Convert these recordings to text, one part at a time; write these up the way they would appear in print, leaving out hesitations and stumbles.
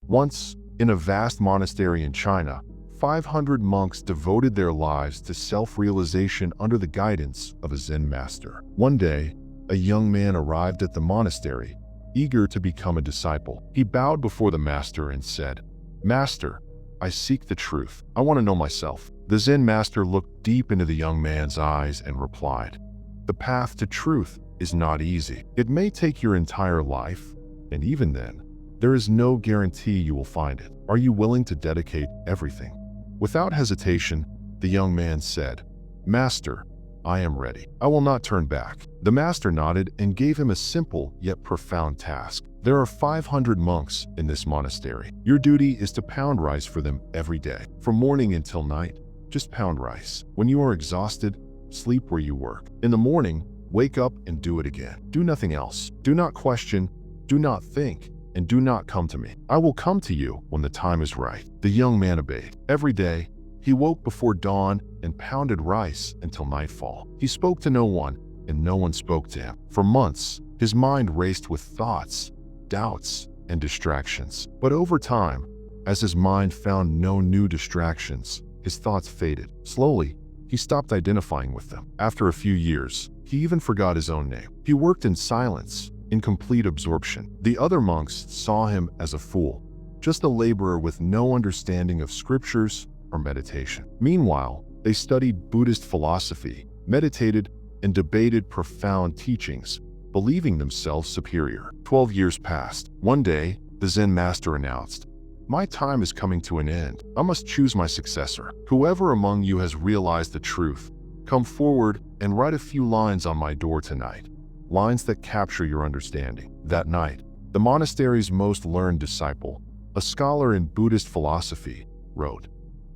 Once, in a vast monastery in China, 500 monks devoted their lives to self-realization under the guidance of a Zen master. One day, a young man arrived at the monastery, eager to become a disciple. He bowed before the master and said, "Master, I seek the truth. I want to know myself." The Zen master looked deep into the young man's eyes and replied, "The path to truth is not easy. It may take your entire life, and even then, there is no guarantee you will find it. Are you willing to dedicate everything?" Without hesitation, the young man said, "Master, I am ready. I will not turn back." The master nodded and gave him a simple yet profound task. "There are 500 monks in this monastery. Your duty is to pound rice for them every day. From morning until night, just pound rice. When you are exhausted, sleep where you work. In the morning, wake up and do it again. Do nothing else. Do not question, do not think, and do not come to me. I will come to you when the time is right." The young man obeyed. Every day, he woke before dawn and pounded rice until nightfall. He spoke to no one, and no one spoke to him. For months, his mind raced with thoughts, doubts, and distractions. But over time, as his mind found no new distractions, his thoughts faded. Slowly, he stopped identifying with them. After a few years, he even forgot his own name. He worked in silence, in complete absorption. The other monks saw him as a fool, just a laborer with no understanding of scriptures or meditation. Meanwhile, they studied Buddhist philosophy, meditated, and debated profound teachings, believing themselves superior. 12 years passed. One day, the Zen master announced, "My time is coming to an end. I must choose my successor. Whoever among you has realized the truth, come forward and write a few lines on my door tonight. Lines that capture your understanding." That night, the monastery's most learned disciple, a scholar in Buddhist philosophy, wrote,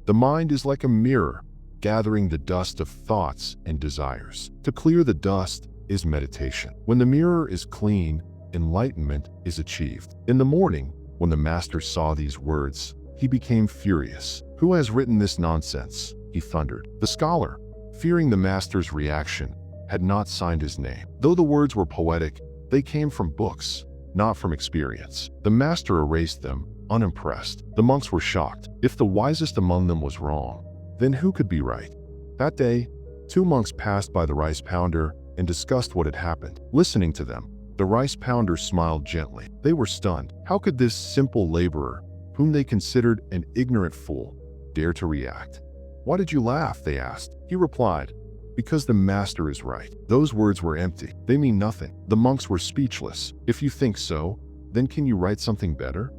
"The mind is like a mirror, gathering the dust of thoughts and desires. To clear the dust is meditation. When the mirror is clean, enlightenment is achieved." In the morning, when the master saw these words, he became furious. "Who has written this nonsense?" he thundered. The scholar, fearing the master's reaction, had not signed his name. Though the words were poetic, they came from books, not from experience. The master erased them, unimpressed. The monks were shocked. If the wisest among them was wrong, then who could be right? That day, 2 monks passed by the rice pounder and discussed what had happened. Listening to them, the rice pounder smiled gently. They were stunned. How could this simple laborer, whom they considered an ignorant fool, dare to react? "Why did you laugh?" they asked. He replied, "Because the master is right." Those words were empty. They mean nothing. The monks were speechless. "If you think so, then can you write something better?"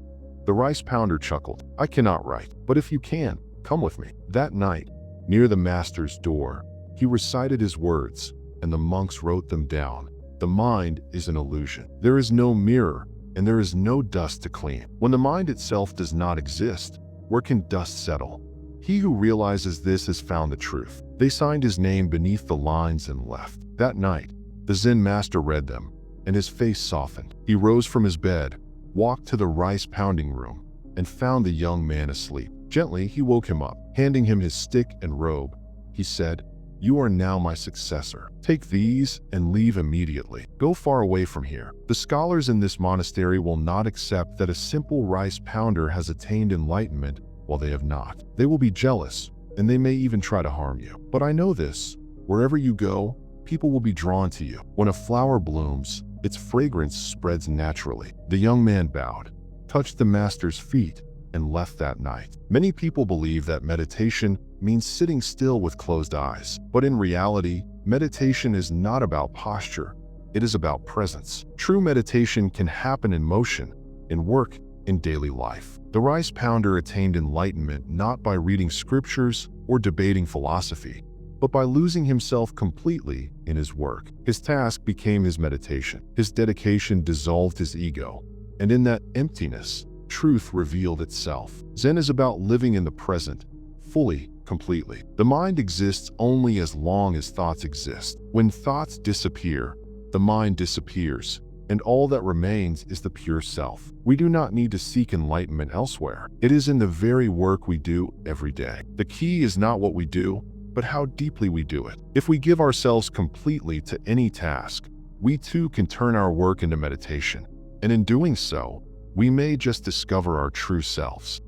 The rice pounder chuckled. "I cannot write, but if you can, come with me." That night, near the master's door, he recited his words, and the monks wrote them down. The mind is an illusion. There is no mirror, and there is no dust to clean. When the mind itself does not exist, where can dust settle? He who realizes this has found the truth. They signed his name beneath the lines and left. That night, the Zen master read them, and his face softened. He rose from his bed, walked to the rice pounding room, and found the young man asleep. Gently, he woke him up. Handing him his stick and robe, he said, "You are now my successor. Take these and leave immediately. Go far away from here. The scholars in this monastery will not accept that a simple rice pounder has attained enlightenment while they have not. They will be jealous, and they may even try to harm you. But I know this. Wherever you go, people will be drawn to you. When a flower blooms, its fragrance spreads naturally." The young man bowed, touched the master's feet, and left that night. Many people believe that meditation means sitting still with closed eyes. But in reality, meditation is not about posture. It is about presence. True meditation can happen in motion, in work, in daily life. The rice pounder attained enlightenment not by reading scriptures or debating philosophy, but by losing himself completely in his work. His task became his meditation. His dedication dissolved his ego, and in that emptiness, truth revealed itself. Zen is about living in the present, fully, completely. The mind exists only as long as thoughts exist. When thoughts disappear, the mind disappears, and all that remains is the pure self. We do not need to seek enlightenment elsewhere. It is in the very work we do every day. The key is not what we do, but how deeply we do it. If we give ourselves completely to any task, we too can turn our work into meditation. And in doing so, we may just discover our true selves.